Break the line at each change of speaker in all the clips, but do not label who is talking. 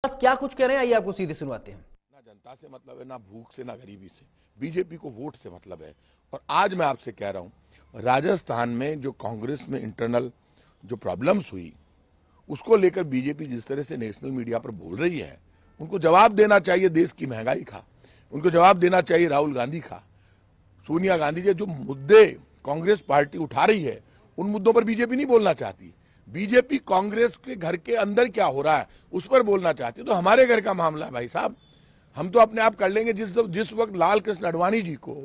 बस क्या कुछ कह रहे हैं, आइए आपको सीधे सुनवाते हैं।
ना जनता से मतलब है, ना भूख से, ना गरीबी से। बीजेपी को वोट से मतलब है। और आज मैं आपसे कह रहा हूं, राजस्थान में जो कांग्रेस में इंटरनल जो प्रॉब्लम्स हुई, उसको लेकर बीजेपी जिस तरह से नेशनल मीडिया पर बोल रही है, उनको जवाब देना चाहिए देश की महंगाई का, उनको जवाब देना चाहिए राहुल गांधी का, सोनिया गांधी के जो मुद्दे कांग्रेस पार्टी उठा रही है, उन मुद्दों पर बीजेपी नहीं बोलना चाहती। बीजेपी कांग्रेस के घर के अंदर क्या हो रहा है उस पर बोलना चाहती है। तो हमारे घर का मामला है भाई साहब, हम तो अपने आप कर लेंगे। जिस वक्त लाल कृष्ण आडवाणी जी को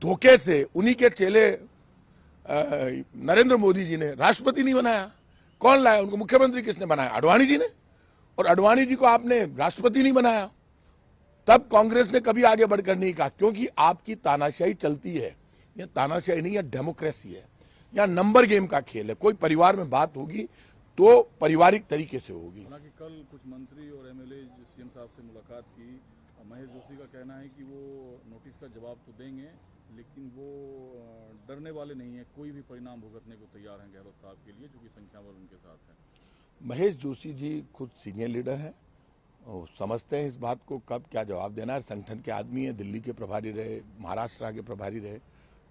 धोखे से उन्हीं के चेले नरेंद्र मोदी जी ने राष्ट्रपति नहीं बनाया, कौन लाया उनको? मुख्यमंत्री किसने बनाया? आडवाणी जी ने। और आडवाणी जी को आपने राष्ट्रपति नहीं बनाया, तब कांग्रेस ने कभी आगे बढ़कर नहीं कहा, क्योंकि आपकी तानाशाही चलती है। यह तानाशाही नहीं, यह डेमोक्रेसी है, यह नंबर गेम का खेल है। कोई परिवार में बात होगी तो पारिवारिक तरीके से होगी।
हालांकि कल कुछ मंत्री और एमएलए सीएम साहब से मुलाकात की, महेश जोशी का कहना है कि वो नोटिस का जवाब तो देंगे, लेकिन वो डरने वाले नहीं है, कोई भी परिणाम भुगतने को तैयार हैं गहलोत साहब के लिए, जो कि संख्या बल उनके साथ है।
महेश जोशी जी खुद सीनियर लीडर हैं, समझते हैं इस बात को कब क्या जवाब देना है। संगठन के आदमी है, दिल्ली के प्रभारी रहे, महाराष्ट्र के प्रभारी रहे,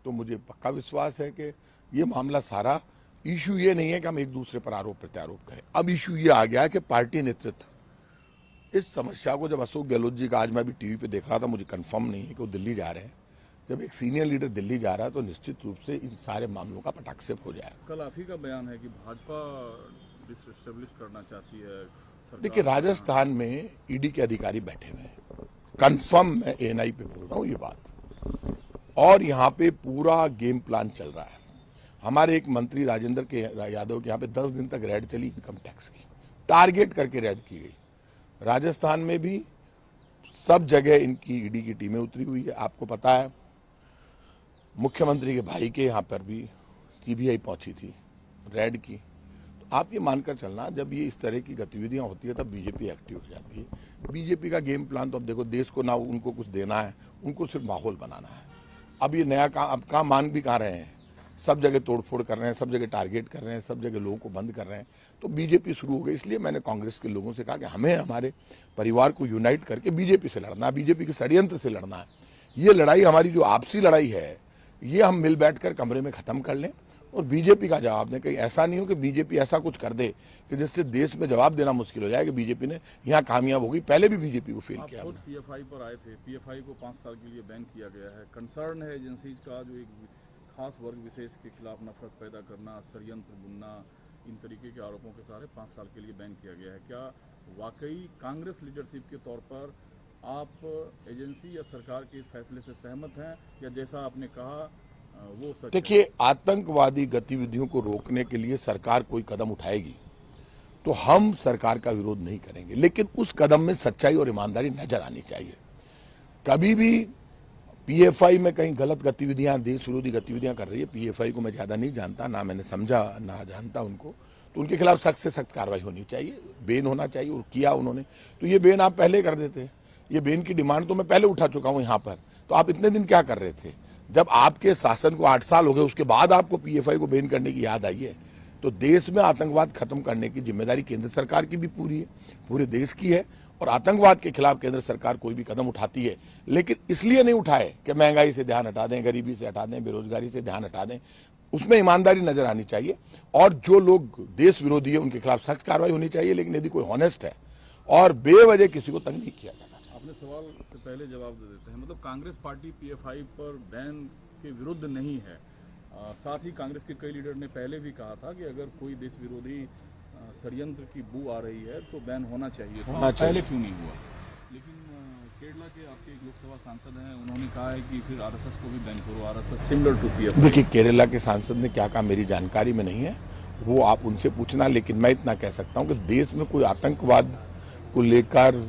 तो मुझे पक्का विश्वास है कि ये मामला सारा इशू ये नहीं है कि हम एक दूसरे पर आरोप प्रत्यारोप करें। अब इशू ये आ गया है कि पार्टी नेतृत्व इस समस्या को, जब अशोक गहलोत जी का आज मैं भी टीवी पे देख रहा था, मुझे कंफर्म नहीं है कि वो दिल्ली जा रहे हैं। जब एक सीनियर लीडर दिल्ली जा रहा है तो निश्चित रूप से इन सारे मामलों का पटाक्षेप हो जाएगा।
कल आप ही का बयान है कि भाजपा डिसएस्टेब्लिश करना चाहती है।
देखिए, राजस्थान में ईडी के अधिकारी बैठे हुए हैं, कंफर्म मैं एएनआई पे बोल रहा हूँ ये बात, और यहाँ पे पूरा गेम प्लान चल रहा है। हमारे एक मंत्री राजेंद्र के यादव के यहाँ पे 10 दिन तक रेड चली इनकम टैक्स की, टारगेट करके रेड की गई। राजस्थान में भी सब जगह इनकी ईडी की टीमें उतरी हुई है। आपको पता है, मुख्यमंत्री के भाई के यहाँ पर भी सीबीआई पहुंची थी, रेड की। तो आप ये मानकर चलना, जब ये इस तरह की गतिविधियां होती है तब बीजेपी एक्टिव हो जाती है। बीजेपी का गेम प्लान तो अब देखो, देश को ना उनको कुछ देना है, उनको सिर्फ माहौल बनाना है। अब ये नया काम, अब काम मान भी कहाँ रहे हैं, सब जगह तोड़फोड़ कर रहे हैं, सब जगह टारगेट कर रहे हैं, सब जगह लोगों को बंद कर रहे हैं। तो बीजेपी शुरू हो गई। इसलिए मैंने कांग्रेस के लोगों से कहा कि हमें हमारे परिवार को यूनाइट करके बीजेपी से लड़ना है, बीजेपी के षड्यंत्र से लड़ना है। ये लड़ाई, हमारी जो आपसी लड़ाई है, ये हम मिल बैठकर कमरे में खत्म कर लें और बीजेपी का जवाब दें। कहीं ऐसा नहीं हो कि बीजेपी ऐसा कुछ कर दे कि जिससे देश में जवाब देना मुश्किल हो जाए कि बीजेपी ने यहाँ कामयाब हो गई। पहले भी बीजेपी को फेल किया।
पीएफआई पर आए थे, पीएफआई को 5 साल के लिए बैन किया गया है। कंसर्न है एजेंसीज का, जो एक खास वर्ग विशेष के खिलाफ नफरत पैदा करना, षड्यंत्र बुनना, इन तरीके के आरोपों के सहारे 5 साल के लिए बैन किया गया है। क्या वाकई कांग्रेस लीडरशिप के तौर पर आप एजेंसी या सरकार के इस फैसले से सहमत हैं, या जैसा आपने कहा वो सच?
देखिए, आतंकवादी गतिविधियों को रोकने के लिए सरकार कोई कदम उठाएगी तो हम सरकार का विरोध नहीं करेंगे, लेकिन उस कदम में सच्चाई और ईमानदारी नजर आनी चाहिए। कभी भी पीएफआई में कहीं गलत गतिविधियां, देश विरोधी गतिविधियां कर रही है, पीएफआई को मैं ज्यादा नहीं जानता, ना मैंने समझा ना जानता उनको, तो उनके खिलाफ सख्त से सख्त कार्रवाई होनी चाहिए, बैन होना चाहिए। और किया उन्होंने, तो ये बैन आप पहले कर देते। ये बैन की डिमांड तो मैं पहले उठा चुका हूं यहाँ पर, तो आप इतने दिन क्या कर रहे थे? जब आपके शासन को 8 साल हो गए, उसके बाद आपको पीएफआई को बैन करने की याद आई है। तो देश में आतंकवाद खत्म करने की जिम्मेदारी केंद्र सरकार की भी पूरी है, पूरे देश की है। और आतंकवाद के खिलाफ केंद्र सरकार कोई भी कदम उठाती है, लेकिन इसलिए नहीं उठाए कि महंगाई से ध्यान हटा दें, गरीबी से हटा दें, बेरोजगारी से ध्यान हटा दें। उसमें ईमानदारी नजर आनी चाहिए, और जो लोग देश विरोधी है उनके खिलाफ सख्त कार्रवाई होनी चाहिए। लेकिन यदि कोई हॉनेस्ट है और बेवजह किसी को तंग नहीं किया जाना।
आपने सवाल से पहले जवाब दे देते हैं, मतलब कांग्रेस पार्टी पीएफआई पर बैन के विरुद्ध नहीं है। साथ ही कांग्रेस के कई लीडर ने पहले भी कहा था कि अगर कोई देश विरोधी षड्यंत्र की बू आ रही है तो बैन होना चाहिए। पहले क्यों नहीं हुआ? लेकिन केरला के आपके एक लोकसभा सांसद हैं, उन्होंने कहा है कि फिर आरएसएस को भी बैन करो, आरएसएस सिमिलर टू पीएफआई।
देखिए, केरला के सांसद ने क्या कहा मेरी जानकारी में नहीं है, वो आप उनसे पूछना। लेकिन मैं इतना कह सकता हूँ कि देश में कोई आतंकवाद को लेकर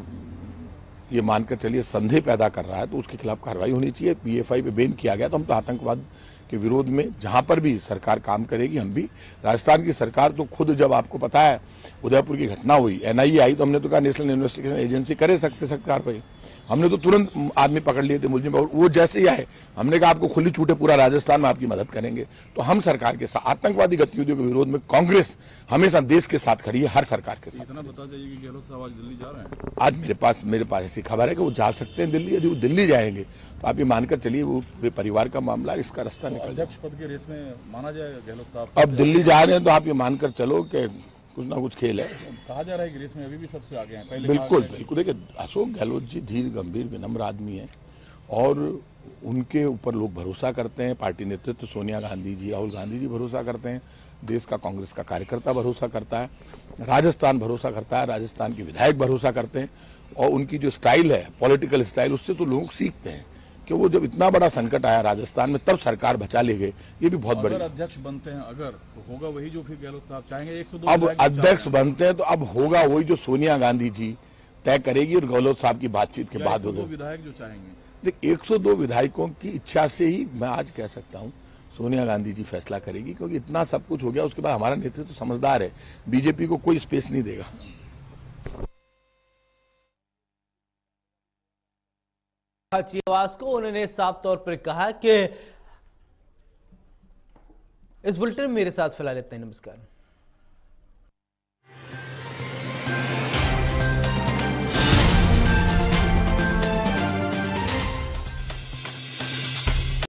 ये मानकर चलिए संदेह पैदा कर रहा है तो उसके खिलाफ कार्रवाई होनी चाहिए। पीएफआई पे बैन किया गया तो हम तो आतंकवाद के विरोध में जहां पर भी सरकार काम करेगी हम भी। राजस्थान की सरकार तो खुद, जब आपको पता है उदयपुर की घटना हुई, एनआईए आई, तो हमने तो कहा नेशनल इन्वेस्टिगेशन एजेंसी करे सख्त से सख्त कार्रवाई। हमने तो तुरंत आदमी पकड़ लिए थे, मुलजिम। वो जैसे ही आए हमने कहा आपको खुली छूट है, पूरा राजस्थान में आपकी मदद करेंगे। तो हम सरकार के साथ, आतंकवादी गतिविधियों के विरोध में कांग्रेस हमेशा देश के साथ खड़ी है, हर सरकार के साथ।
इतना बता चाहिए कि गहलोत साहब आज दिल्ली जा रहे हैं।
आज मेरे पास ऐसी खबर है कि वो जा सकते हैं दिल्ली। यदि वो दिल्ली जाएंगे तो आप ये मानकर चलिए वो पूरे परिवार का मामला है, इसका रास्ता निकल जाए।
अध्यक्ष पद के रेस में माना जाए गहलोत साहब
अब दिल्ली जा रहे हैं तो आप ये मानकर चलो कि कुछ ना कुछ खेल है।
कहा जा रहा है कि रेस में अभी भी सबसे आगे हैं। पहले
बिल्कुल बिल्कुल। देखिए, अशोक गहलोत जी धीर, गंभीर, विनम्र आदमी है और उनके ऊपर लोग भरोसा करते हैं। पार्टी नेतृत्व सोनिया गांधी जी, राहुल गांधी जी भरोसा करते हैं, देश का कांग्रेस का कार्यकर्ता भरोसा करता है, राजस्थान भरोसा करता है, राजस्थान के विधायक भरोसा करते हैं। और उनकी जो स्टाइल है, पॉलिटिकल स्टाइल, उससे तो लोग सीखते हैं कि वो जब इतना बड़ा संकट आया राजस्थान में तब सरकार बचा ले गए। ये भी बहुत बड़ी।
अगर अध्यक्ष बनते हैं अगर, तो होगा वही जो फिर गहलोत साहब चाहेंगे। 102
अब अध्यक्ष बनते हैं तो अब होगा वही जो सोनिया गांधी जी तय करेगी और गहलोत साहब की बातचीत के बाद होगा।
102 विधायक जो चाहेंगे।
देख, 102 विधायकों की इच्छा से ही मैं आज कह सकता हूं सोनिया गांधी जी फैसला करेगी, क्योंकि इतना सब कुछ हो गया। उसके बाद हमारा नेतृत्व समझदार है, बीजेपी को कोई स्पेस नहीं देगा।
खाचरियावास को उन्होंने साफ तौर पर कहा कि इस बुलेटिन में मेरे साथ फिलहाल इतना ही। नमस्कार।